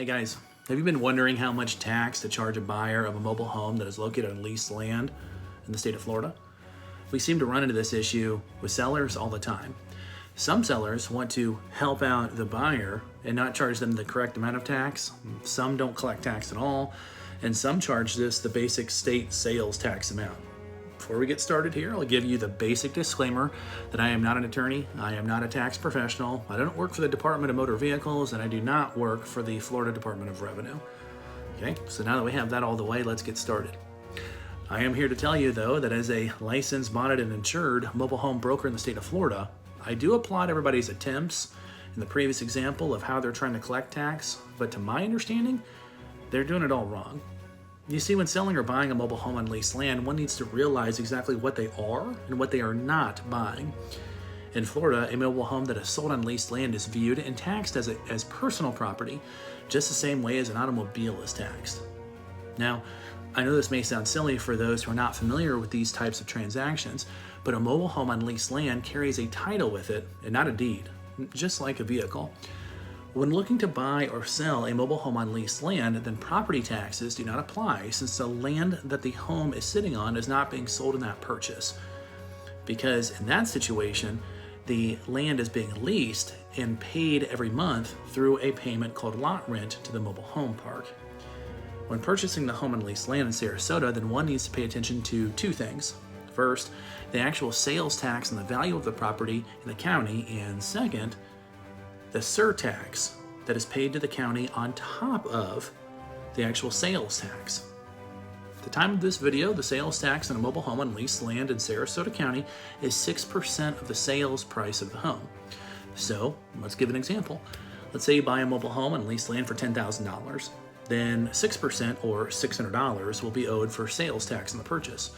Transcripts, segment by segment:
Hey guys, have you been wondering how much tax to charge a buyer of a mobile home that is located on leased land in the state of Florida? We seem to run into this issue with sellers all the time. Some sellers want to help out the buyer and not charge them the correct amount of tax. Some don't collect tax at all, and some charge this the basic state sales tax amount. Before we get started here, I'll give you the basic disclaimer that I am not an attorney, I am not a tax professional, I don't work for the Department of Motor Vehicles, and I do not work for the Florida Department of Revenue. Okay, so now that we have that all the way, let's get started. I am here to tell you though that as a licensed, bonded, and insured mobile home broker in the state of Florida, I do applaud everybody's attempts in the previous example of how they're trying to collect tax, but to my understanding, they're doing it all wrong. You see, when selling or buying a mobile home on leased land, one needs to realize exactly what they are and what they are not buying. In Florida, a mobile home that is sold on leased land is viewed and taxed as personal property, just the same way as an automobile is taxed. Now, I know this may sound silly for those who are not familiar with these types of transactions, but a mobile home on leased land carries a title with it and not a deed, just like a vehicle. When looking to buy or sell a mobile home on leased land, then property taxes do not apply since the land that the home is sitting on is not being sold in that purchase. Because in that situation, the land is being leased and paid every month through a payment called lot rent to the mobile home park. When purchasing the home on leased land in Sarasota, then one needs to pay attention to two things. First, the actual sales tax on the value of the property in the county, and second, the surtax that is paid to the county on top of the actual sales tax. At the time of this video, the sales tax on a mobile home on leased land in Sarasota County is 6% of the sales price of the home. So let's give an example. Let's say you buy a mobile home on leased land for $10,000. Then 6% or $600 will be owed for sales tax on the purchase.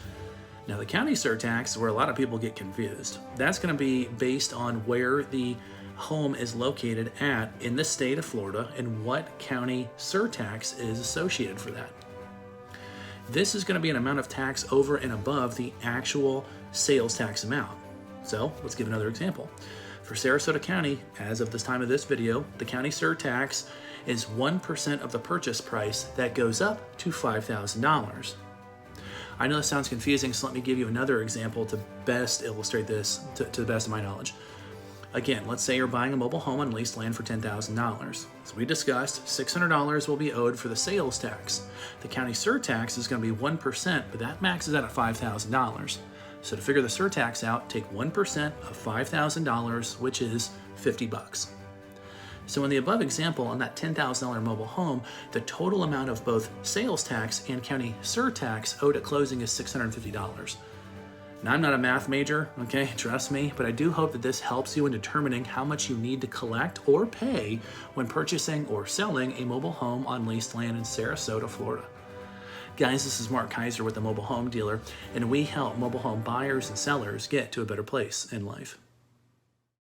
Now the county surtax is where a lot of people get confused. That's going to be based on where the home is located at in the state of Florida and what county surtax is associated for that. This is going to be an amount of tax over and above the actual sales tax amount. So let's give another example. For Sarasota County, as of this time of this video, the county surtax is 1% of the purchase price that goes up to $5,000. I know this sounds confusing, so let me give you another example to best illustrate this to the best of my knowledge. Again, let's say you're buying a mobile home on leased land for $10,000. As we discussed, $600 will be owed for the sales tax. The county surtax is going to be 1%, but that maxes out at $5,000. So to figure the surtax out, take 1% of $5,000, which is $50. So in the above example, on that $10,000 mobile home, the total amount of both sales tax and county surtax owed at closing is $650. Now, I'm not a math major, okay, trust me, but I do hope that this helps you in determining how much you need to collect or pay when purchasing or selling a mobile home on leased land in Sarasota, Florida. Guys, this is Mark Kaiser with the Mobile Home Dealer, and we help mobile home buyers and sellers get to a better place in life.